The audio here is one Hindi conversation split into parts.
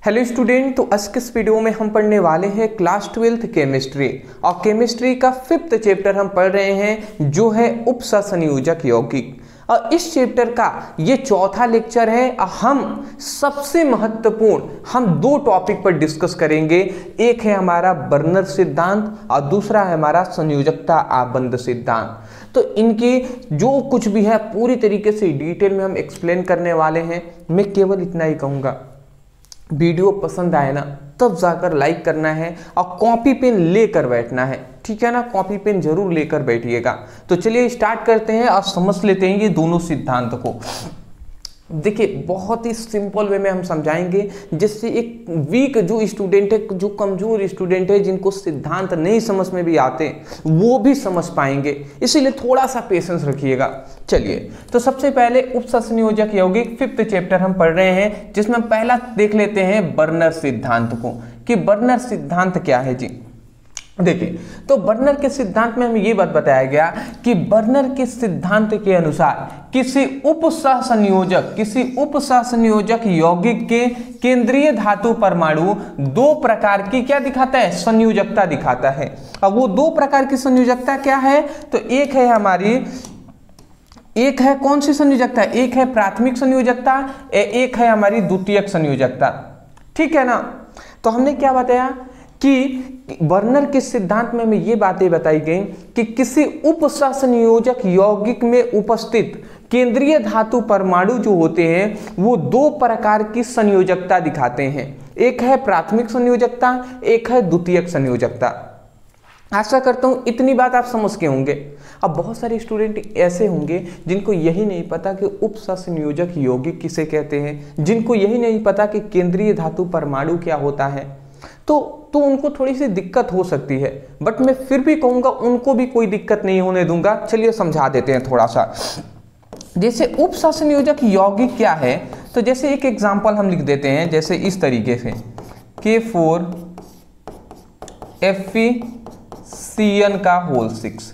हेलो स्टूडेंट, तो आज के इस वीडियो में हम पढ़ने वाले हैं क्लास 12th केमिस्ट्री और केमिस्ट्री का 5th चैप्टर हम पढ़ रहे हैं जो है उपसंयोजक यौगिक। और इस चैप्टर का ये चौथा लेक्चर है। हम सबसे महत्वपूर्ण हम दो टॉपिक पर डिस्कस करेंगे। एक है हमारा बर्नर सिद्धांत और दूसरा है हमारा संयोजकता आबंध सिद्धांत। तो इनकी जो कुछ भी है पूरी तरीके से डिटेल में हम एक्सप्लेन करने वाले हैं। मैं केवल इतना ही कहूँगा, वीडियो पसंद आए ना तब जाकर लाइक करना है और कॉपी पेन लेकर बैठना है, ठीक है ना। कॉपी पेन जरूर लेकर बैठिएगा। तो चलिए स्टार्ट करते हैं और समझ लेते हैं ये दोनों सिद्धांत को। देखिए, बहुत ही सिंपल वे में हम समझाएंगे जिससे एक वीक जो स्टूडेंट है, जो कमजोर स्टूडेंट है, जिनको सिद्धांत नहीं समझ में भी आते वो भी समझ पाएंगे। इसीलिए थोड़ा सा पेशेंस रखिएगा। चलिए, तो सबसे पहले उपसंयोजक यौगिक 5th चैप्टर हम पढ़ रहे हैं, जिसमें हम पहला देख लेते हैं बर्नर सिद्धांत को कि बर्नर सिद्धांत क्या है जी। देखिए, तो बर्नर के सिद्धांत में हमें यह बात बताया गया कि बर्नर के सिद्धांत के अनुसार किसी उपसंयोजक यौगिक के केंद्रीय धातु परमाणु दो प्रकार की क्या दिखाता है, संयोजकता दिखाता है। अब वो दो प्रकार की संयोजकता क्या है, तो एक है कौन सी संयोजकता, एक है प्राथमिक संयोजकता, एक है हमारी द्वितीयक संयोजकता, ठीक है ना। तो हमने क्या बताया कि बर्नर के सिद्धांत में हमें ये बातें बताई गई कि किसी उपसंयोजक यौगिक में उपस्थित केंद्रीय धातु परमाणु जो होते हैं वो दो प्रकार की संयोजकता दिखाते हैं। एक है प्राथमिक संयोजकता, एक है द्वितीयक संयोजकता। आशा करता हूं इतनी बात आप समझ के होंगे। अब बहुत सारे स्टूडेंट ऐसे होंगे जिनको यही नहीं पता कि उपसंयोजक यौगिक किसे कहते हैं, जिनको यही नहीं पता कि केंद्रीय धातु परमाणु क्या होता है। तो उनको थोड़ी सी दिक्कत हो सकती है, बट मैं फिर भी कहूंगा उनको भी कोई दिक्कत नहीं होने दूंगा। चलिए समझा देते हैं थोड़ा सा। जैसे उपसंयोजक यौगिक क्या है, तो जैसे एक एग्जांपल हम लिख देते हैं, जैसे इस तरीके से K4FeCN का होल 6।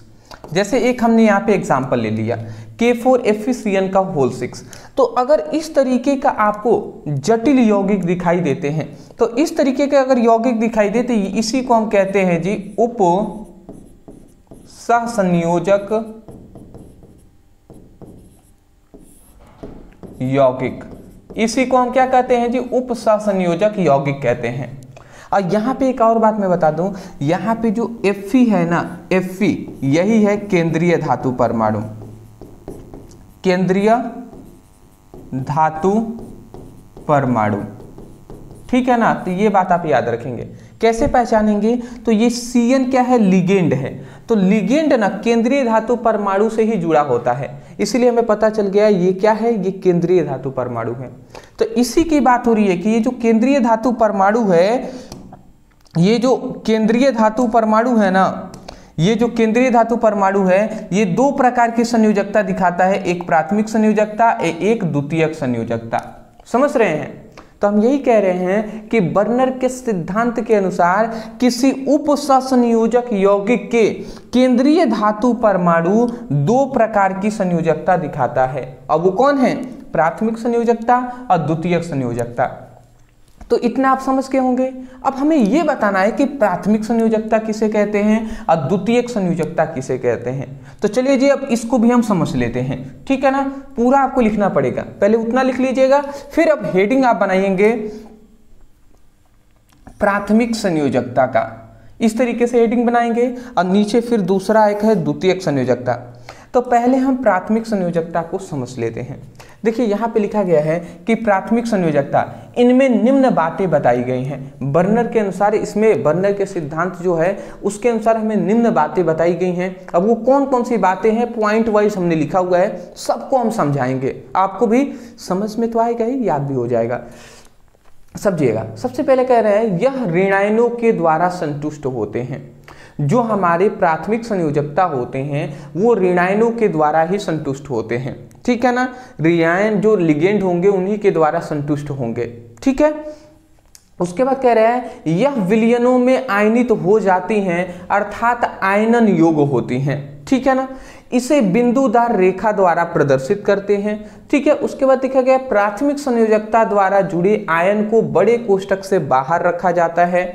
जैसे एक हमने यहाँ पे एग्जांपल ले लिया K4FeCN का होल 6। तो अगर इस तरीके का आपको जटिल यौगिक दिखाई देते हैं, तो इस तरीके के अगर यौगिक दिखाई देते, इसी को हम कहते हैं जी उपसंयोजक यौगिक। इसी को हम क्या कहते हैं जी, उपसंयोजक यौगिक कहते हैं। और यहां पे एक और बात मैं बता दूं, यहां पे जो Fe है ना, Fe यही है केंद्रीय धातु परमाणु, केंद्रीय धातु परमाणु, ठीक है ना। तो ये बात आप याद रखेंगे। कैसे पहचानेंगे, तो ये Cn क्या है, लिगेंड है। तो लिगेंड ना केंद्रीय धातु परमाणु से ही जुड़ा होता है, इसीलिए हमें पता चल गया ये क्या है, ये केंद्रीय धातु परमाणु है। तो इसी की बात हो रही है कि ये जो केंद्रीय धातु परमाणु है, ये जो केंद्रीय धातु परमाणु है ना, ये जो केंद्रीय धातु परमाणु है, ये दो प्रकार की संयोजकता दिखाता है, एक प्राथमिक संयोजकता, एक द्वितीयक संयोजकता। समझ रहे हैं। तो हम यही कह रहे हैं कि बर्नर के सिद्धांत के अनुसार किसी उपसंयोजक यौगिक के केंद्रीय धातु परमाणु दो प्रकार की संयोजकता दिखाता है। अब वो कौन है, प्राथमिक संयोजकता और द्वितीयक संयोजकता। तो इतना आप समझ के होंगे। अब हमें यह बताना है कि प्राथमिक संयोजकता किसे कहते हैं और द्वितीयक संयोजकता किसे कहते हैं। तो चलिए जी, अब इसको भी हम समझ लेते हैं, ठीक है ना। पूरा आपको लिखना पड़ेगा, पहले उतना लिख लीजिएगा, फिर अब हेडिंग आप बनाएंगे प्राथमिक संयोजकता का। इस तरीके से हेडिंग बनाएंगे और नीचे फिर दूसरा एक है द्वितीयक संयोजकता। तो पहले हम प्राथमिक संयोजकता को समझ लेते हैं। देखिए, यहाँ पे लिखा गया है कि प्राथमिक संयोजकता, इनमें निम्न बातें बताई गई हैं। बर्नर के अनुसार, इसमें बर्नर के सिद्धांत जो है उसके अनुसार हमें निम्न बातें बताई गई हैं। अब वो कौन कौन सी बातें हैं, पॉइंट वाइज हमने लिखा हुआ है, सबको हम समझाएंगे। आपको भी समझ में तो आएगा ही, याद भी हो जाएगा। समझिएगा। सबसे पहले कह रहे हैं, यह ऋणायनों के द्वारा संतुष्ट होते हैं। जो हमारे प्राथमिक संयोजकता होते हैं वो ऋणायनों के द्वारा ही संतुष्ट होते हैं, ठीक है ना। ऋणायन जो लिगेंड होंगे उन्हीं के द्वारा संतुष्ट होंगे, ठीक है। उसके बाद कह रहा है यह विलयनों में आयनित हो जाती हैं अर्थात आयनन योग्य होती हैं, ठीक है ना। इसे बिंदुदार रेखा द्वारा प्रदर्शित करते हैं, ठीक है। उसके बाद देखा गया प्राथमिक संयोजकता द्वारा जुड़े आयन को बड़े कोष्ठक से बाहर रखा जाता है।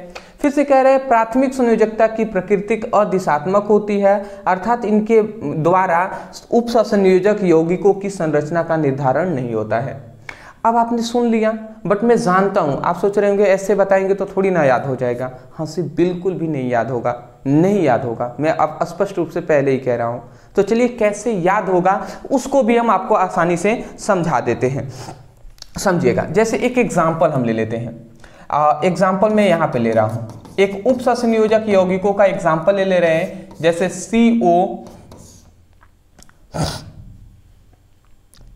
फिर से कह रहे हैं प्राथमिक संयोजकता की प्रकृति अदिशात्मक होती है अर्थात इनके द्वारा उपसंयोजक यौगिकों की संरचना का निर्धारण नहीं होता है। अब आपने सुन लिया, बट मैं जानता हूं आप सोच रहे होंगे ऐसे बताएंगे तो थोड़ी ना याद हो जाएगा। हाँ से बिल्कुल भी नहीं याद होगा, नहीं याद होगा, मैं अब स्पष्ट रूप से पहले ही कह रहा हूं। तो चलिए कैसे याद होगा उसको भी हम आपको आसानी से समझा देते हैं, समझिएगा। जैसे एक एग्जाम्पल हम ले लेते हैं, एग्जाम्पल मैं यहाँ पे ले रहा हूँ, एक उपसंयोजक यौगिकों का एग्जाम्पल ले रहे हैं, जैसे CO,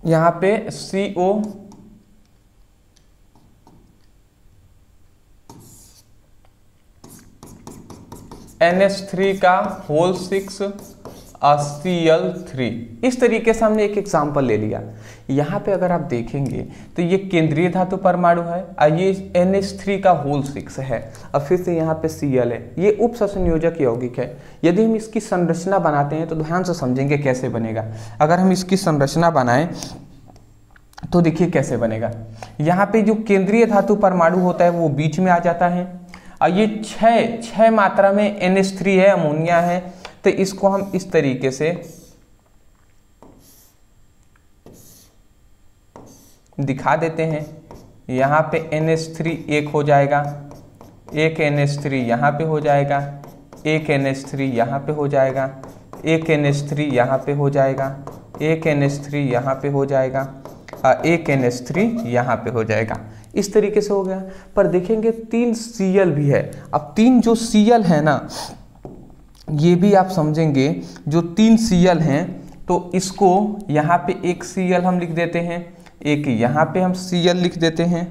यहाँ पे CO NH3 का होल 6 Cl3, इस तरीके से हमने एक एग्जाम्पल ले लिया। यहाँ पे अगर आप देखेंगे तो ये केंद्रीय धातु परमाणु है और ये NH3 का होल 6 है और फिर से यहाँ पे Cl है, ये उपसंयोजक यौगिक है। यदि हम इसकी संरचना बनाते हैं तो ध्यान से समझेंगे कैसे बनेगा। अगर हम इसकी संरचना बनाएं तो देखिए कैसे बनेगा। यहाँ पे जो केंद्रीय धातु परमाणु होता है वो बीच में आ जाता है और ये छह मात्रा में NH3 है, अमोनिया है, तो इसको हम इस तरीके से दिखा देते हैं। यहाँ पे NH3 एक हो जाएगा, एक NH3 यहाँ पे हो जाएगा, एक NH3 यहाँ पे हो जाएगा, एक NH3 यहाँ पे हो जाएगा, एक NH3 यहाँ पे हो जाएगा और एक NH3 यहाँ पे हो जाएगा। इस तरीके से हो गया। पर देखेंगे 3 Cl भी है। अब 3 जो Cl है ना, ये भी आप समझेंगे, जो 3 Cl हैं तो इसको यहाँ पे एक Cl हम लिख देते हैं, एक यहाँ पे हम Cl लिख देते हैं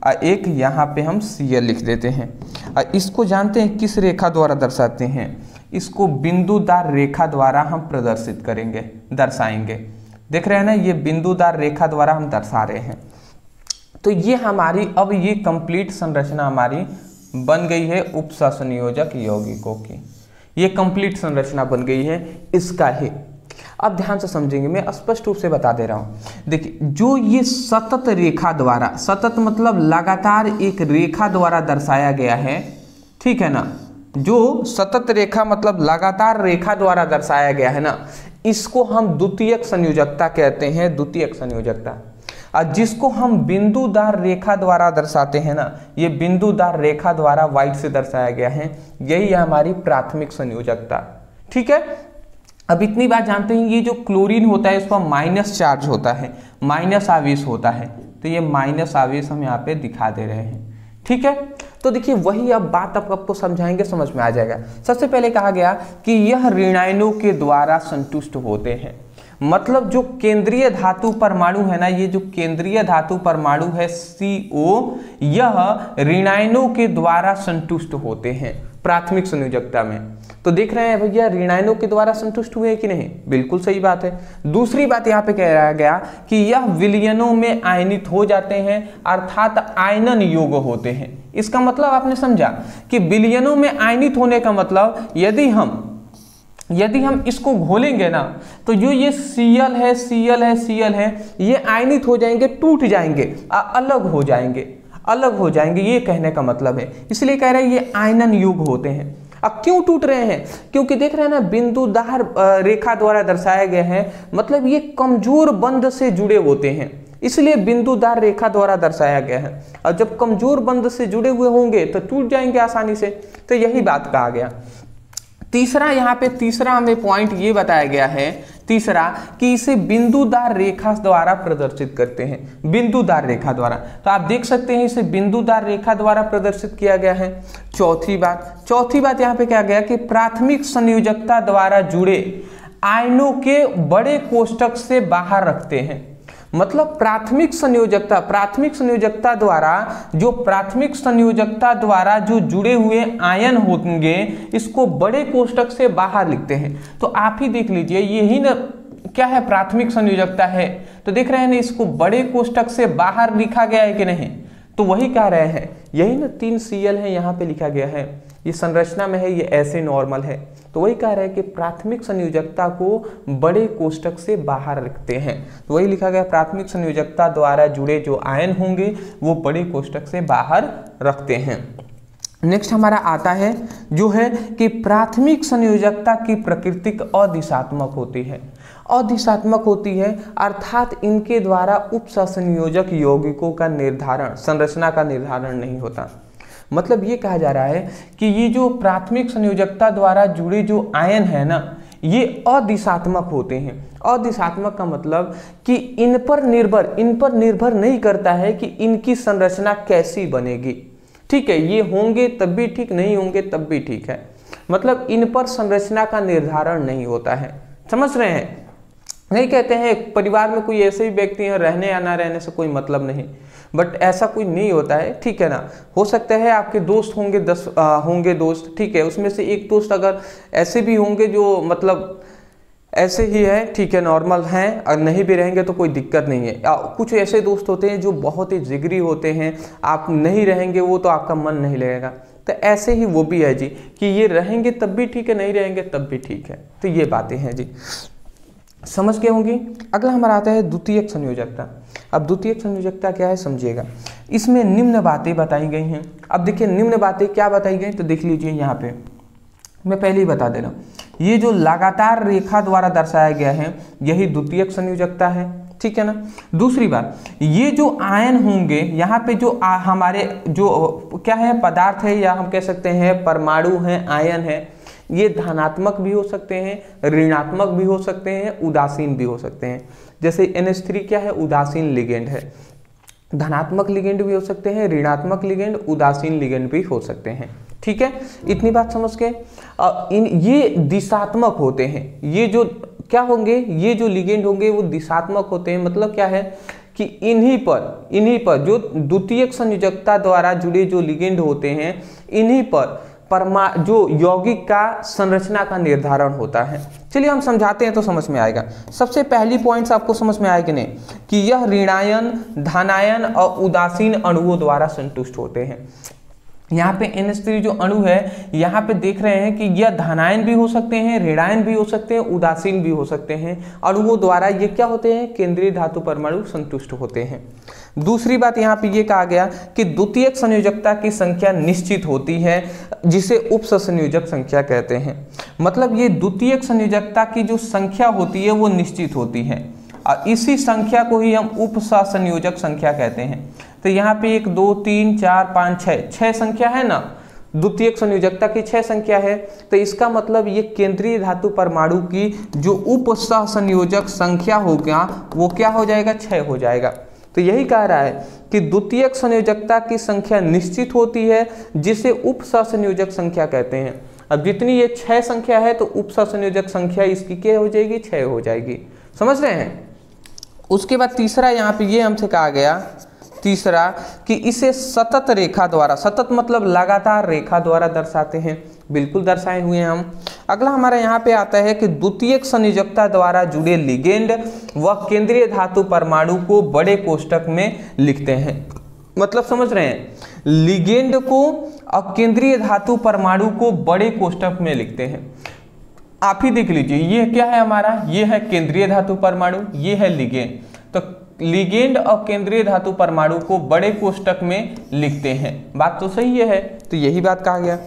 और एक यहाँ पे हम Cl लिख देते हैं। और इसको जानते हैं किस रेखा द्वारा दर्शाते हैं? इसको बिंदुदार रेखा द्वारा हम प्रदर्शित करेंगे, दर्शाएंगे। देख रहे हैं ना, ये बिंदुदार रेखा द्वारा हम दर्शा रहे हैं। तो ये हमारी अब ये कंप्लीट संरचना हमारी बन गई है उपसंयोजक यौगिकों की। ये कंप्लीट संरचना बन गई है इसका ही। अब ध्यान से समझेंगे, मैं स्पष्ट रूप से बता दे रहा हूं। देखिए, जो ये सतत रेखा द्वारा, सतत मतलब लगातार एक रेखा द्वारा दर्शाया गया है, ठीक है ना, जो सतत रेखा मतलब लगातार रेखा द्वारा दर्शाया गया है ना, इसको हम द्वितीयक संयोजकता कहते हैं, द्वितीयक संयोजकता। और जिसको हम बिंदुदार रेखा द्वारा दर्शाते हैं ना, ये बिंदुदार रेखा द्वारा व्हाइट से दर्शाया गया है, यही है हमारी प्राथमिक संयोजकता। ठीक है, अब इतनी बात जानते हैं, ये जो क्लोरीन होता है इसका माइनस चार्ज होता है, माइनस आवेश होता है, तो ये माइनस आवेश हम यहाँ पे दिखा दे रहे हैं। ठीक है, तो देखिए वही अब बात आपको समझाएंगे, समझ में आ जाएगा। सबसे पहले कहा गया कि यह ऋणायनों के द्वारा संतुष्ट होते हैं, मतलब जो केंद्रीय धातु परमाणु है ना, ये जो केंद्रीय धातु परमाणु है CO, यह ऋणायनों के द्वारा संतुष्ट होते हैं प्राथमिक संयोजकता में। तो देख रहे हैं भैया, ऋणायनों के द्वारा संतुष्ट हुए कि नहीं? बिल्कुल सही बात है। दूसरी बात यहाँ पे कह गया कि यह विलयनों में आयनित हो जाते हैं, अर्थात आयनन योग्य होते हैं। इसका मतलब आपने समझा कि विलयनों में आयनित होने का मतलब, यदि हम इसको घोलेंगे ना, तो जो ये Cl है, Cl है, Cl है, ये आयनित हो जाएंगे, टूट जाएंगे, अलग हो जाएंगे, अलग हो जाएंगे, ये कहने का मतलब है। इसलिए कह रहे हैं ये आयनन युग होते हैं। अब क्यों टूट रहे हैं? क्योंकि देख रहे हैं ना, बिंदुदार रेखा द्वारा दर्शाए गए हैं, मतलब ये कमजोर बंध से जुड़े होते हैं, इसलिए बिंदुदार रेखा द्वारा दर्शाया गया है। और जब कमजोर बंध से जुड़े हुए होंगे तो टूट जाएंगे आसानी से, तो यही बात कहा गया। तीसरा, यहाँ पे तीसरा हमें पॉइंट ये बताया गया है, तीसरा, कि इसे बिंदुदार रेखा द्वारा प्रदर्शित करते हैं, बिंदुदार रेखा द्वारा। तो आप देख सकते हैं इसे बिंदुदार रेखा द्वारा प्रदर्शित किया गया है। चौथी बात यहाँ पे क्या गया कि प्राथमिक संयोजकता द्वारा जुड़े आयनों के बड़े कोष्ठक से बाहर रखते हैं, मतलब प्राथमिक संयोजकता द्वारा जो जुड़े हुए आयन होंगे, इसको बड़े कोष्ठक से बाहर लिखते हैं। तो आप ही देख लीजिए, यही ना क्या है, प्राथमिक संयोजकता है। तो देख रहे हैं ना, इसको बड़े कोष्ठक से बाहर लिखा गया है कि नहीं? तो वही कह रहे हैं, यही ना 3 Cl है यहाँ पे लिखा गया है, ये संरचना में है, ये ऐसे नॉर्मल है। तो वही कह रहे हैं कि प्राथमिक संयोजकता को बड़े कोष्ठक से बाहर रखते हैं। तो वही लिखा गया, प्राथमिक संयोजकता द्वारा जुड़े जो आयन होंगे वो बड़े कोष्ठक से बाहर रखते हैं। नेक्स्ट हमारा आता है जो है कि प्राथमिक संयोजकता की प्रकृति अदिशात्मक होती है। अदिशात्मक होती है अर्थात इनके द्वारा उपसंयोजक यौगिकों का निर्धारण, संरचना का निर्धारण नहीं होता। मतलब ये कहा जा रहा है कि ये जो प्राथमिक संयोजकता द्वारा जुड़े जो आयन है ना, ये अदिशात्मक होते हैं। अदिशात्मक का मतलब कि इन पर निर्भर नहीं करता है कि इनकी संरचना कैसी बनेगी। ठीक है, ये होंगे तब भी ठीक, नहीं होंगे तब भी ठीक है। मतलब इन पर संरचना का निर्धारण नहीं होता है। समझ रहे हैं? नहीं कहते हैं परिवार में कोई ऐसे ही व्यक्ति हैं, रहने या ना रहने से कोई मतलब नहीं, बट ऐसा कोई नहीं होता है। ठीक है ना, हो सकता है आपके दोस्त होंगे 10 होंगे दोस्त, ठीक है, उसमें से एक दोस्त अगर ऐसे भी होंगे जो मतलब ऐसे ही है, ठीक है, नॉर्मल हैं, और नहीं भी रहेंगे तो कोई दिक्कत नहीं है। कुछ ऐसे दोस्त होते हैं जो बहुत ही जिगरी होते हैं, आप नहीं रहेंगे वो तो आपका मन नहीं लगेगा। तो ऐसे ही वो भी है जी कि ये रहेंगे तब भी ठीक है, नहीं रहेंगे तब भी ठीक है। तो ये बातें हैं जी, समझ के होंगी। अगला हमारा आता है द्वितीयक संयोजकता। अब द्वितीयक संयोजकता क्या है समझिएगा। इसमें निम्न बातें बताई गई हैं। अब देखिए निम्न बातें क्या बताई गई, तो देख लीजिए यहाँ पे मैं पहले ही बता दे रहा हूँ। ये जो लगातार रेखा द्वारा दर्शाया गया है यही द्वितीयक संयोजकता है। ठीक है ना। दूसरी बात, ये जो आयन होंगे यहाँ पे जो हमारे जो क्या है पदार्थ है, या हम कह सकते हैं परमाणु हैं, आयन है, ये धनात्मक भी हो सकते हैं, ऋणात्मक भी हो सकते हैं, उदासीन भी हो सकते हैं। जैसे NH3 क्या है, उदासीन लिगेंड है। धनात्मक लिगेंड भी हो सकते हैं, ऋणात्मक लिगेंड, उदासीन लिगेंड भी हो सकते हैं। ठीक है, इतनी बात समझ के। ये दिशात्मक होते हैं। ये जो क्या होंगे, ये जो लिगेंड होंगे वो दिशात्मक होते हैं। मतलब क्या है कि इन्हीं पर जो द्वितीयक संयोजकता द्वारा जुड़े जो लिगेंड होते हैं, इन्हीं पर जो यौगिक का संरचना का निर्धारण होता है। चलिए हम समझाते हैं तो समझ में आएगा। सबसे पहली पॉइंट्स आपको समझ में आएगी नहीं कि यह ऋणायन, धनायन और उदासीन अणुओं द्वारा संतुष्ट होते हैं। यहाँ पे NH3 जो अणु है, यहाँ पे देख रहे हैं कि यह धनायन भी हो सकते हैं, ऋणायन भी हो सकते हैं, उदासीन भी हो सकते हैं। अणुओं द्वारा ये क्या होते हैं, केंद्रीय धातु परमाणु संतुष्ट होते हैं। दूसरी बात यहाँ पे ये कहा गया कि द्वितीयक संयोजकता की संख्या निश्चित होती है, जिसे उपसंयोजक संख्या कहते हैं। मतलब ये द्वितीयक संयोजकता की जो संख्या होती है वो निश्चित होती है, और इसी संख्या को ही हम उपसंयोजक संख्या कहते हैं। तो यहाँ पे 1 2 3 4 5 6 संख्या है ना, द्वितीयक संयोजकता की 6 संख्या है। तो इसका मतलब ये केंद्रीय धातु परमाणु की जो उपसंयोजक संख्या होगा वो क्या हो जाएगा, 6 हो जाएगा। तो यही कह रहा है कि द्वितीयक संयोजकता की संख्या निश्चित होती है, जिसे उपसंयोजक संख्या कहते हैं। अब जितनी ये 6 संख्या है तो उपसंयोजक संख्या इसकी क्या हो जाएगी, 6 हो जाएगी। समझ रहे हैं। उसके बाद तीसरा यहाँ पे ये हमसे कहा गया, तीसरा कि इसे सतत रेखा द्वारा, सतत मतलब लगातार रेखा द्वारा दर्शाते हैं। बिल्कुल दर्शाए हुए हैं हम। अगला हमारा यहाँ पे आता है कि द्वितीयक संयोजकता द्वारा जुड़े लिगेंड व केंद्रीय धातु परमाणु को बड़े कोष्ठक में लिखते हैं। मतलब समझ रहे हैं, लिगेंड को और केंद्रीय धातु परमाणु को बड़े कोष्ठक में लिखते हैं। आप ही देख लीजिए, ये क्या है हमारा, ये है केंद्रीय धातु परमाणु, ये है लिगेंड। तो लिगेंड और केंद्रीय धातु परमाणु को बड़े कोष्ठक में लिखते हैं। बात तो सही है, तो यही बात कहा गया।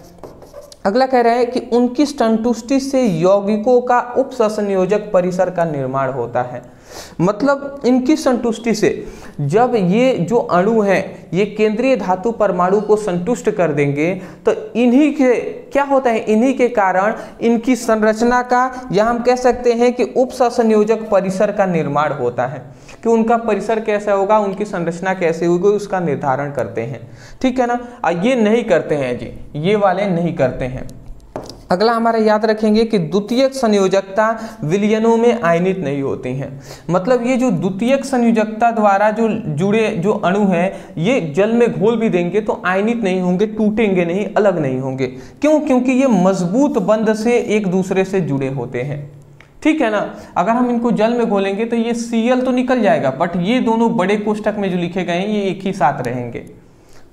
अगला कह रहा है कि उनकी संतुष्टि से यौगिकों का उपसंयोजक परिसर का निर्माण होता है। मतलब इनकी संतुष्टि से जब ये जो अणु हैं ये केंद्रीय धातु परमाणु को संतुष्ट कर देंगे तो इन्हीं के क्या होता है, इन्हीं के कारण इनकी संरचना का, या हम कह सकते हैं कि उपसंयोजक परिसर का निर्माण होता है। कि उनका परिसर कैसा होगा, उनकी संरचना कैसे होगी, उसका निर्धारण करते हैं। ठीक है ना। ये नहीं करते हैं जी, ये वाले नहीं करते हैं। अगला हमारा याद रखेंगे कि द्वितीयक संयोजकता विलयनों में आयनित नहीं होती हैं। मतलब ये जो द्वितीयक संयोजकता द्वारा जो जुड़े जो अणु हैं ये जल में घोल भी देंगे तो आयनित नहीं होंगे, टूटेंगे नहीं, अलग नहीं होंगे। क्यों? क्योंकि ये मजबूत बंध से एक दूसरे से जुड़े होते हैं। ठीक है ना। अगर हम इनको जल में घोलेंगे तो ये Cl तो निकल जाएगा, बट ये दोनों बड़े कोष्ठक में जो लिखे गए हैं ये एक ही साथ रहेंगे।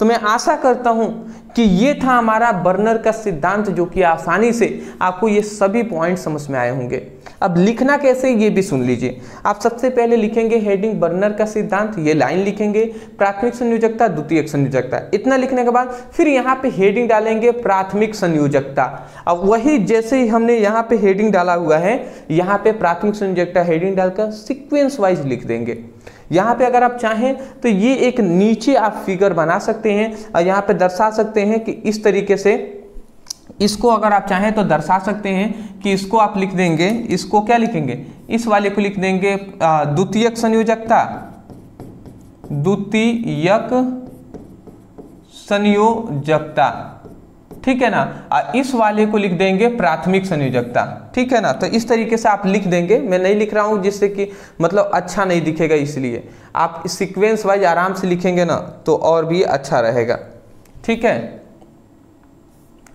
तो मैं आशा करता हूं कि ये था हमारा बर्नर का सिद्धांत, जो कि आसानी से आपको ये सभी पॉइंट समझ में आए होंगे। अब लिखना कैसे ये भी सुन लीजिए। आप सबसे पहले लिखेंगे हेडिंग बर्नर का सिद्धांत, ये लाइन लिखेंगे, प्राथमिक संयोजकता द्वितीयक संयोजकता, इतना लिखने के बाद फिर यहाँ पे हेडिंग डालेंगे प्राथमिक संयोजकता। अब वही जैसे ही हमने यहाँ पे हेडिंग डाला हुआ है, यहाँ पे प्राथमिक संयोजकता हेडिंग डालकर सीक्वेंस वाइज लिख देंगे। यहाँ पे अगर आप चाहें तो ये एक नीचे आप फिगर बना सकते हैं और यहाँ पे दर्शा सकते हैं कि इस तरीके से इसको अगर आप चाहें तो दर्शा सकते हैं कि इसको आप लिख देंगे, इसको क्या लिखेंगे, इस वाले को लिख देंगे द्वितीयक संयोजकता, द्वितीयक संयोजकता, ठीक है ना। इस वाले को लिख देंगे प्राथमिक संयोजकता, ठीक है ना। तो इस तरीके से आप लिख देंगे। मैं नहीं लिख रहा हूं जिससे कि मतलब अच्छा नहीं दिखेगा, इसलिए आप सीक्वेंस वाइज आराम से लिखेंगे ना तो और भी अच्छा रहेगा, ठीक है।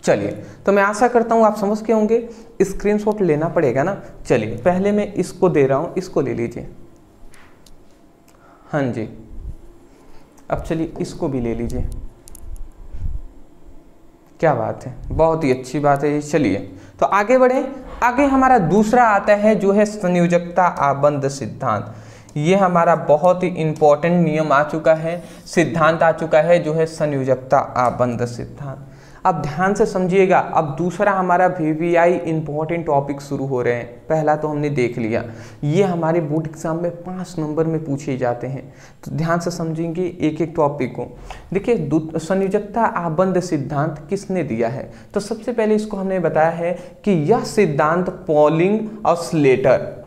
चलिए, तो मैं आशा करता हूं आप समझ के होंगे। स्क्रीनशॉट लेना पड़ेगा ना। चलिए, पहले मैं इसको दे रहा हूं, इसको ले लीजिए। हाँ जी, अब चलिए इसको भी ले लीजिए। क्या बात है, बहुत ही अच्छी बात है। चलिए तो आगे बढ़े। आगे हमारा दूसरा आता है जो है संयोजकता आबंध सिद्धांत। ये हमारा बहुत ही इंपॉर्टेंट नियम आ चुका है, सिद्धांत आ चुका है, जो है संयोजकता आबंध सिद्धांत। अब ध्यान से समझिएगा। अब दूसरा हमारा वीवीआई इंपॉर्टेंट टॉपिक शुरू हो रहे हैं। पहला तो हमने देख लिया, ये हमारे बोर्ड एग्जाम में 5 नंबर में पूछे जाते हैं, तो ध्यान से समझेंगे एक एक टॉपिक को। देखिए, संयोजकता आबंध सिद्धांत किसने दिया है, तो सबसे पहले इसको हमने बताया है कि यह सिद्धांत पॉलिंग और स्लेटर,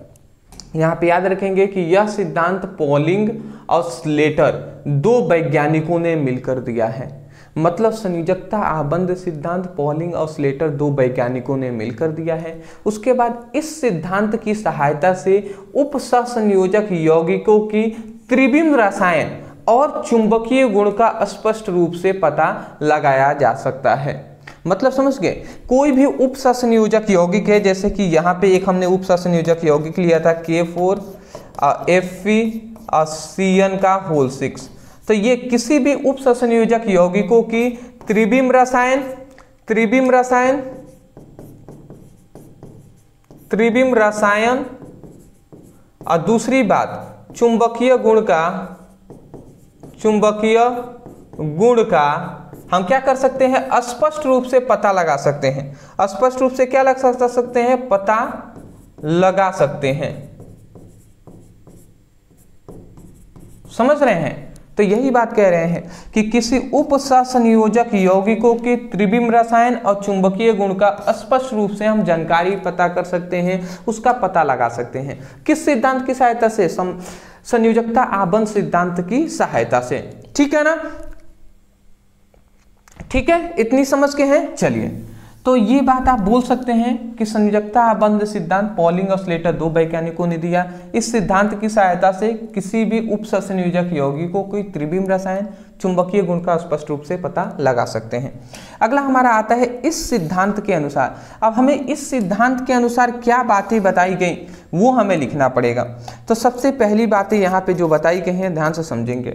यहाँ पे याद रखेंगे कि यह सिद्धांत पॉलिंग और स्लेटर 2 वैज्ञानिकों ने मिलकर दिया है। मतलब संयोजकता आबंध सिद्धांत पॉलिंग और स्लेटर 2 वैज्ञानिकों ने मिलकर दिया है। उसके बाद इस सिद्धांत की सहायता से उपसहसंयोजक यौगिकों की त्रिविम रसायन और चुंबकीय गुण का स्पष्ट रूप से पता लगाया जा सकता है। मतलब समझ गए, कोई भी उपसहसंयोजक यौगिक है, जैसे कि यहाँ पे एक हमने उपसहसंयोजक यौगिक लिया था K4 FeCN का होल 6, तो ये किसी भी उपसहसंयोजक यौगिकों की त्रिविम रसायन और दूसरी बात चुंबकीय गुण का हम क्या कर सकते हैं, स्पष्ट रूप से पता लगा सकते हैं। स्पष्ट रूप से क्या लगा सकते हैं, पता लगा सकते हैं। समझ रहे हैं, तो यही बात कह रहे हैं कि किसी उपसहसंयोजक यौगिकों के त्रिविम रसायन और चुंबकीय गुण का स्पष्ट रूप से हम जानकारी पता कर सकते हैं, उसका पता लगा सकते हैं। किस सिद्धांत की सहायता से, संयोजकता आबंध सिद्धांत की सहायता से, ठीक है ना। ठीक है, इतनी समझ के हैं। चलिए, तो ये बात आप बोल सकते हैं कि संयोजकता आबंध सिद्धांत पॉलिंग और स्लेटर 2 वैज्ञानिकों ने दिया। इस सिद्धांत की सहायता से किसी भी उपसहसंयोजक यौगिकों को त्रिविम रसायन चुंबकीय गुण का स्पष्ट रूप से पता लगा सकते हैं। अगला हमारा आता है इस सिद्धांत के अनुसार। अब हमें इस सिद्धांत के अनुसार क्या बातें बताई गई वो हमें लिखना पड़ेगा। तो सबसे पहली बातें यहाँ पे जो बताई गई हैं ध्यान से समझेंगे।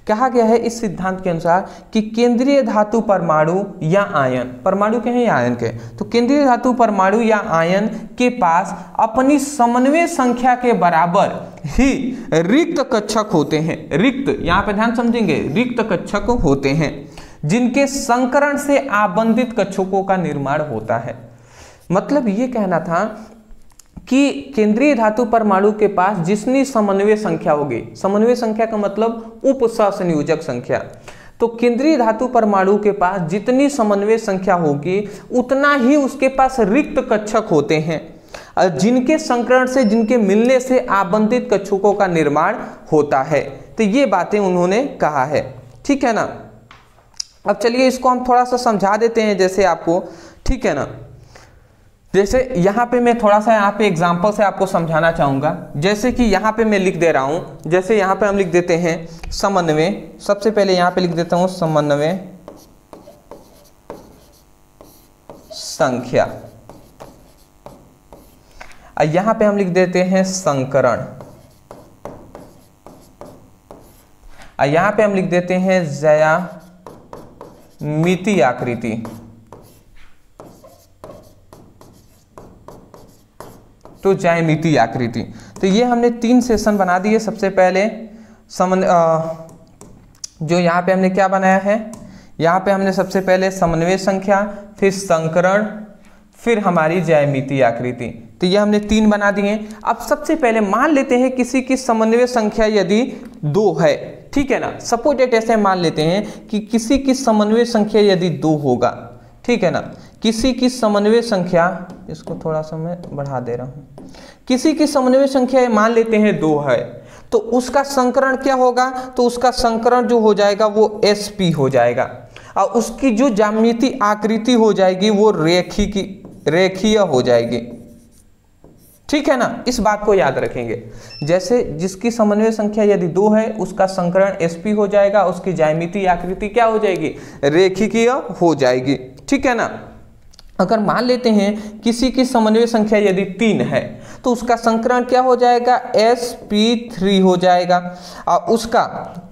कहा गया है इस सिद्धांत के अनुसार कि केंद्रीय धातु परमाणु या आयन, परमाणु के हैं या आयन के, तो केंद्रीय धातु परमाणु या आयन के पास अपनी समन्वय संख्या के बराबर ही रिक्त कक्षक होते हैं। रिक्त, यहाँ पे ध्यान समझेंगे, रिक्त कक्षक होते हैं जिनके संकरण से आबंधित कक्षकों का निर्माण होता है। मतलब ये कहना था कि केंद्रीय धातु परमाणु के पास जितनी समन्वय संख्या होगी, समन्वय संख्या का मतलब उपसहसंयोजक संख्या, तो केंद्रीय धातु परमाणु के पास जितनी समन्वय संख्या होगी उतना ही उसके पास रिक्त कक्षक होते हैं, जिनके संकरण से, जिनके मिलने से आबंधित कक्षकों का निर्माण होता है। तो ये बातें उन्होंने कहा है, ठीक है ना। अब चलिए इसको हम थोड़ा सा समझा देते हैं जैसे आपको, ठीक है ना। जैसे यहाँ पे मैं थोड़ा सा यहाँ पे एग्जांपल से आपको समझाना चाहूँगा। जैसे कि यहाँ पे मैं लिख दे रहा हूँ, जैसे यहाँ पे हम लिख देते हैं समन्वय, सबसे पहले यहाँ पे लिख देता हूँ समन्वय संख्या, यहाँ पे हम लिख देते हैं संकरण, यहाँ पे हम लिख देते हैं ज्यामिति ज्यामितीय आकृति। तो ज्यामितीय आकृति, तो ये हमने 3 सेशन बना दिए। सबसे पहले जो यहाँ पे हमने क्या बनाया है, यहाँ पे हमने सबसे पहले समन्वय संख्या, फिर संकरण, फिर हमारी ज्यामितीय आकृति। तो ये हमने 3 बना दिए। अब सबसे पहले मान लेते हैं किसी की समन्वय संख्या यदि 2 है, ठीक है ना। सपोज डेट ऐसे मान लेते हैं कि किसी की समन्वय संख्या यदि 2 होगा, ठीक है ना। किसी की समन्वय संख्या, इसको थोड़ा सा मैं बढ़ा दे रहा हूँ, किसी की समन्वय संख्या मान लेते हैं 2 है, तो उसका संकरण क्या होगा, तो उसका संकरण जो हो जाएगा वो sp हो जाएगा, और उसकी जो ज्यामितीय आकृति हो जाएगी वो रेखीय हो जाएगी, ठीक है ना। इस बात को याद रखेंगे। जैसे जिसकी समन्वय संख्या यदि 2 है उसका संकरण sp हो जाएगा, उसकी ज्यामितीय आकृति क्या हो जाएगी, रेखीय हो जाएगी, ठीक है ना। अगर मान लेते हैं किसी की समन्वय संख्या यदि 3 है तो उसका संकरण क्या हो जाएगा, sp3 हो जाएगा, और उसका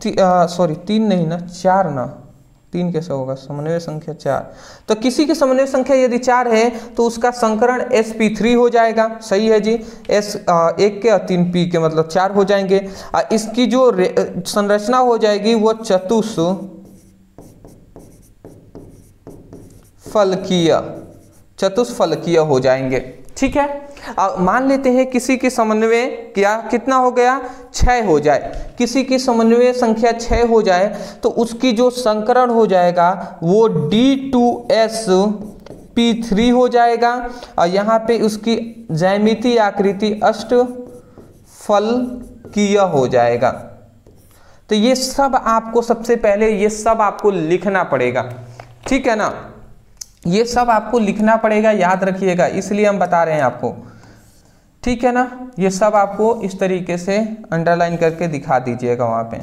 3 नहीं ना, 4 ना, 3 कैसे होगा, समन्वय संख्या 4। तो किसी की समन्वय संख्या यदि 4 है तो उसका संकरण sp3 हो जाएगा, सही है जी। एक के और 3 p के मतलब 4 हो जाएंगे, और इसकी जो संरचना हो जाएगी वो चतुष्फलकीय हो जाएंगे, ठीक है। अब मान लेते हैं किसी की समन्वय कितना हो गया, 6 हो जाए, किसी की समन्वय संख्या 6 हो जाए तो उसकी जो संकरण हो जाएगा वो d2sp3 हो जाएगा, और यहाँ पे उसकी ज्यामितीय आकृति अष्टफलकीय हो जाएगा। तो ये सब आपको सबसे पहले ये सब आपको लिखना पड़ेगा, ठीक है ना। ये सब आपको लिखना पड़ेगा, याद रखिएगा, इसलिए हम बता रहे हैं आपको, ठीक है ना। ये सब आपको इस तरीके से अंडरलाइन करके दिखा दीजिएगा वहां पे।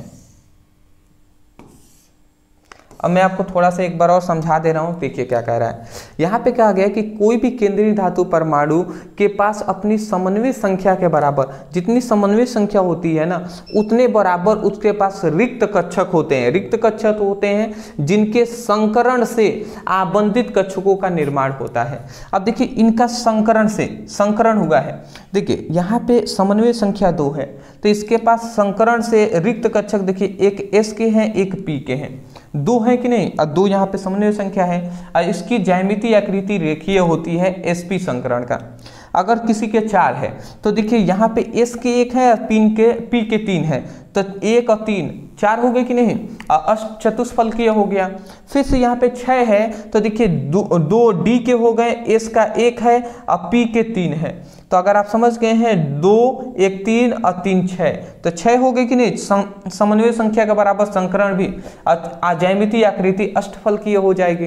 अब मैं आपको थोड़ा सा एक बार और समझा दे रहा हूँ, देखिए क्या कह रहा है। यहाँ पे कहा गया कि कोई भी केंद्रीय धातु परमाणु के पास अपनी समन्वय संख्या के बराबर, जितनी समन्वय संख्या होती है ना उतने बराबर उसके पास रिक्त कक्षक होते हैं। रिक्त कक्षक होते हैं जिनके संकरण से आबंधित कक्षकों का निर्माण होता है। अब देखिए इनका संकरण हुआ है, देखिए यहाँ पे समन्वय संख्या 2 है तो इसके पास संकरण से रिक्त कक्षक देखिए एक s के हैं एक p के हैं, 2 है कि नहीं, और 2 यहाँ पे समन्वय संख्या है, और इसकी ज्यामितीय आकृति रेखीय होती है sp संकरण का। अगर किसी के 4 है तो देखिए यहाँ पे s के 1 है और p के 3 है, तो 1 और 3 4 हो गए कि नहीं, अष्ट चतुष्फलकीय हो गया। फिर से यहाँ पे 6 है तो देखिए 2 d के हो गए, s का 1 है और p के 3 है। तो अगर आप समझ गए हैं 2 1 3 और 3 6, तो 6 हो गए कि नहीं, समन्वय संख्या के बराबर संकरण भी, ज्यामितीय आकृति अष्टफलकीय हो जाएगी।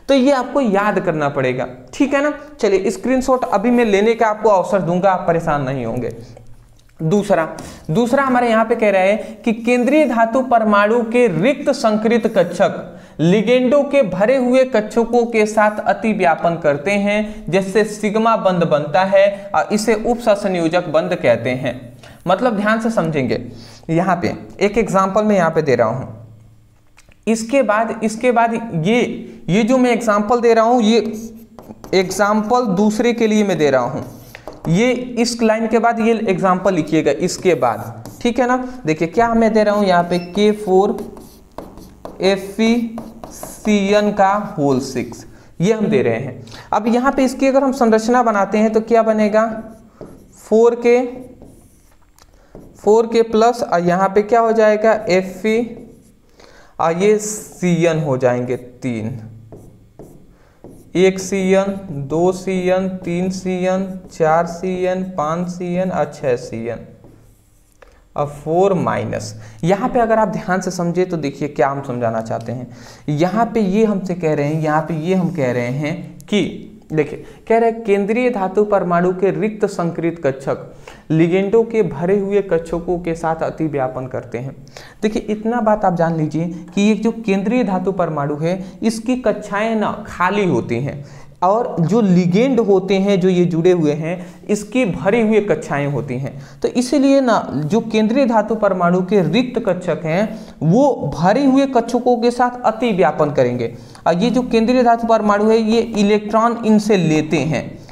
तो ये आपको याद करना पड़ेगा, ठीक है ना। चलिए स्क्रीनशॉट अभी मैं लेने का आपको अवसर दूंगा, आप परेशान नहीं होंगे। दूसरा हमारे यहाँ पे कह रहा है कि केंद्रीय धातु परमाणु के रिक्त संकृत कक्षक लिगेंडों के भरे हुए कक्षकों के साथ अति व्यापन करते हैं, जिससे सिग्मा बंध बनता है और इसे उपसंयोजक बंध कहते हैं। मतलब ध्यान से समझेंगे, यहाँ पे एक एग्जांपल मैं यहाँ पे दे रहा हूँ। इसके बाद ये जो मैं एग्जांपल दे रहा हूँ, ये एग्जांपल दूसरे के लिए मैं दे रहा हूँ। ये इस लाइन के बाद ये एग्जांपल लिखिएगा इसके बाद, ठीक है ना। देखिए क्या मैं दे रहा हूँ यहाँ पे K4FeCN का होल 6, ये हम दे रहे हैं। अब यहाँ पे इसकी अगर हम संरचना बनाते हैं तो क्या बनेगा, 4K प्लस, और यहाँ पे क्या हो जाएगा Fe, और ये Cn हो जाएंगे 3, 1 Cn 2 Cn 3 Cn 4 Cn 5 Cn और 6 Cn और 4 माइनस। यहाँ पे अगर आप ध्यान से समझे तो देखिए क्या हम समझाना चाहते हैं। यहाँ पे ये हमसे कह रहे हैं, यहाँ पे ये हम कह रहे हैं कि देखिए कह रहे हैं केंद्रीय धातु परमाणु के रिक्त संकृत कक्षक लिगेंडों के भरे हुए कक्षकों के साथ अति व्यापन करते हैं। देखिए इतना बात आप जान लीजिए कि ये जो केंद्रीय धातु परमाणु है इसकी कक्षाएं ना खाली होती हैं। और जो लिगेंड होते हैं जो ये जुड़े हुए हैं इसकी भरी हुई कक्षाएं होती हैं। तो इसीलिए ना जो केंद्रीय धातु परमाणु के रिक्त कक्षक हैं वो भरे हुए कक्षकों के साथ अति व्यापन करेंगे। और ये जो केंद्रीय धातु परमाणु है ये इलेक्ट्रॉन इनसे लेते हैं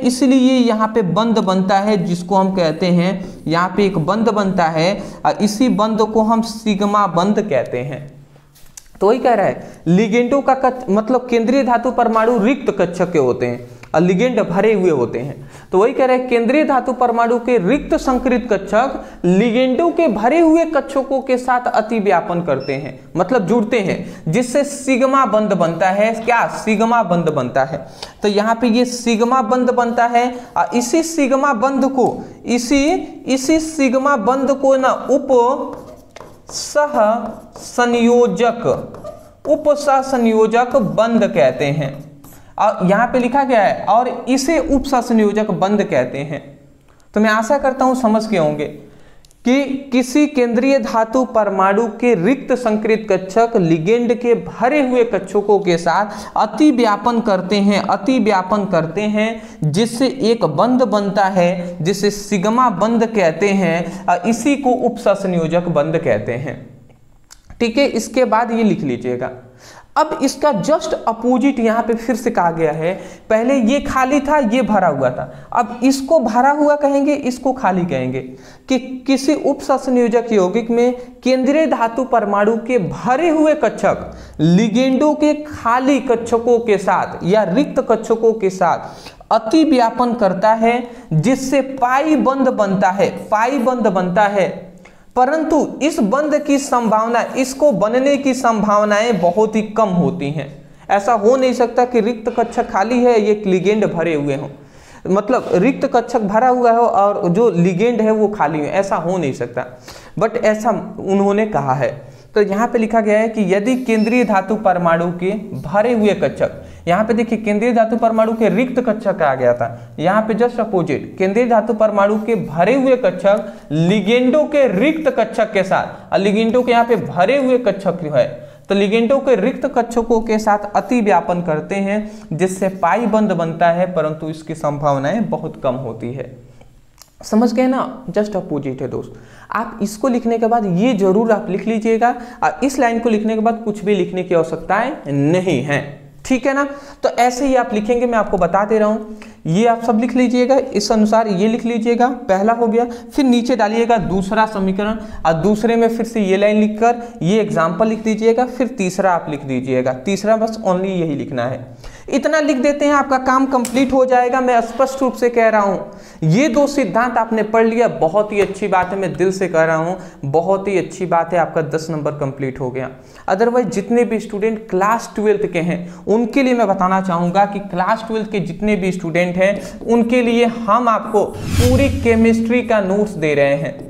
इसलिए यहाँ पे बंध बनता है जिसको हम कहते हैं, यहाँ पे एक बंध बनता है और इसी बंध को हम सिग्मा बंध कहते हैं। तो वही कह रहा है लिगेंडों का मतलब केंद्रीय धातु परमाणु रिक्त कक्षक के होते हैं और लिगेंड भरे हुए होते हैं। तो वही कह रहे हैं केंद्रीय धातु परमाणु के रिक्त संकरित कक्षक लिगेंडों के भरे हुए कक्षकों के साथ अति व्यापन करते हैं, मतलब जुड़ते हैं, जिससे सिग्मा बंध बनता है। क्या? सिग्मा बंध बनता है। तो यहाँ पे ये सिग्मा बंध बनता है और इसी सिग्मा बंध को ना उप सहसंयोजक बंध कहते हैं। और यहाँ पे लिखा गया है और इसे उप सहसंयोजक बंध कहते हैं। तो मैं आशा करता हूं समझ गए होंगे कि किसी केंद्रीय धातु परमाणु के रिक्त संकरित कक्षक लिगेंड के भरे हुए कक्षकों के साथ अति व्यापन करते हैं जिससे एक बंध बनता है जिसे सिग्मा बंध कहते हैं और इसी को उप सहसंयोजक बंध कहते हैं। ठीक है, इसके बाद ये लिख लीजिएगा। अब इसका जस्ट अपोजिट यहाँ पे फिर से कहा गया है, पहले ये खाली था ये भरा हुआ था, अब इसको भरा हुआ कहेंगे इसको खाली कहेंगे कि किसी उप सहसंयोजक यौगिक में केंद्रीय धातु परमाणु के भरे हुए कक्षक लिगेंडों के खाली कक्षकों के साथ या रिक्त कक्षकों के साथ अति व्यापन करता है जिससे पाई बंध बनता है। परंतु इस बंध की संभावना, इसको बनने की संभावनाएं बहुत ही कम होती हैं। ऐसा हो नहीं सकता कि रिक्त कक्षक खाली है ये लिगेंड भरे हुए हों, मतलब रिक्त कक्षक भरा हुआ हो और जो लिगेंड है वो खाली है, ऐसा हो नहीं सकता। बट ऐसा उन्होंने कहा है। तो यहाँ पे लिखा गया है कि यदि केंद्रीय धातु परमाणु के भरे हुए कक्षक, यहाँ पे देखिए केंद्रीय धातु परमाणु के रिक्त कक्षक आ गया था, यहाँ पे जस्ट अपोजिट केंद्रीय धातु परमाणु के भरे हुए कक्षक लिगेंडों के रिक्त कक्षक के साथ, लिगेंडों के यहाँ पे भरे हुए कक्षक है तो लिगेंडों के रिक्त कक्षकों के साथ अति व्यापन करते हैं जिससे पाई बंध बनता है, परंतु इसकी संभावनाएं बहुत कम होती है। समझ गए ना? जस्ट अपोजिट है दोस्त। आप इसको लिखने के बाद ये जरूर आप लिख लीजिएगा और इस लाइन को लिखने के बाद कुछ भी लिखने की आवश्यकता नहीं है। ठीक है ना? तो ऐसे ही आप लिखेंगे, मैं आपको बता दे रहा हूं। ये आप सब लिख लीजिएगा, इस अनुसार ये लिख लीजिएगा, पहला हो गया। फिर नीचे डालिएगा दूसरा समीकरण और दूसरे में फिर से ये लाइन लिखकर ये एग्जाम्पल लिख दीजिएगा, फिर तीसरा आप लिख दीजिएगा। तीसरा बस ओनली यही लिखना है। इतना लिख देते हैं, आपका काम कंप्लीट हो जाएगा। मैं स्पष्ट रूप से कह रहा हूं, ये दो सिद्धांत आपने पढ़ लिया, बहुत ही अच्छी बात है। मैं दिल से कह रहा हूं बहुत ही अच्छी बात है, आपका 10 नंबर कंप्लीट हो गया। अदरवाइज जितने भी स्टूडेंट क्लास 12th के हैं उनके लिए मैं बताना चाहूंगा कि क्लास 12th के जितने भी स्टूडेंट हैं उनके लिए हम आपको पूरी केमिस्ट्री का नोट्स दे रहे हैं।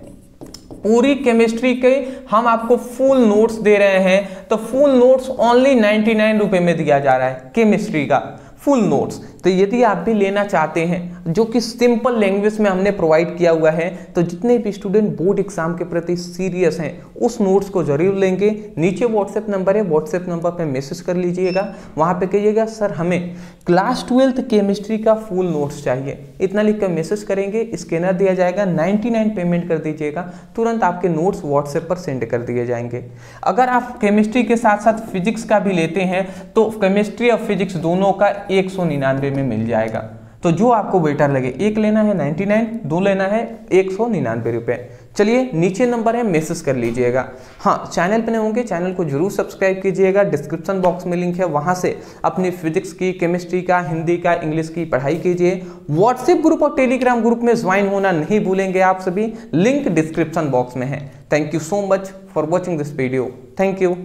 पूरी केमिस्ट्री के हम आपको फुल नोट्स दे रहे हैं। तो फुल नोट्स ओनली 99 रुपए में दिया जा रहा है, केमिस्ट्री का फुल नोट्स। तो यदि आप भी लेना चाहते हैं, जो कि सिंपल लैंग्वेज में हमने प्रोवाइड किया हुआ है, तो जितने भी स्टूडेंट बोर्ड एग्जाम के प्रति सीरियस हैं उस नोट्स को जरूर लेंगे। नीचे व्हाट्सएप नंबर है, व्हाट्सएप नंबर पे मैसेज कर लीजिएगा, वहां पे कहिएगा सर हमें क्लास 12th केमिस्ट्री का फुल नोट्स चाहिए। इतना लिख कर मैसेज करेंगे, स्कैनर दिया जाएगा, 99 पेमेंट कर दीजिएगा, तुरंत आपके नोट्स व्हाट्सएप पर सेंड कर दिए जाएंगे। अगर आप केमिस्ट्री के साथ साथ फिजिक्स का भी लेते हैं तो केमिस्ट्री और फिजिक्स दोनों का 199 में मिल जाएगा। तो जो आपको बेटर लगे, एक लेना है 99, दो लेना है 199 रुपए। चलिए नीचे नंबर है, मैसेज कर लीजिएगा। हाँ, चैनल पे नए होंगे चैनल को जरूर सब्सक्राइब कीजिएगा। डिस्क्रिप्शन बॉक्स में लिंक है, वहां से अपनी फिजिक्स की, केमिस्ट्री का, हिंदी का, इंग्लिश की पढ़ाई कीजिए। व्हाट्सएप ग्रुप और टेलीग्राम ग्रुप में ज्वाइन होना नहीं भूलेंगे आप सभी, लिंक डिस्क्रिप्शन बॉक्स में है। Thank you so much for watching this video. Thank you.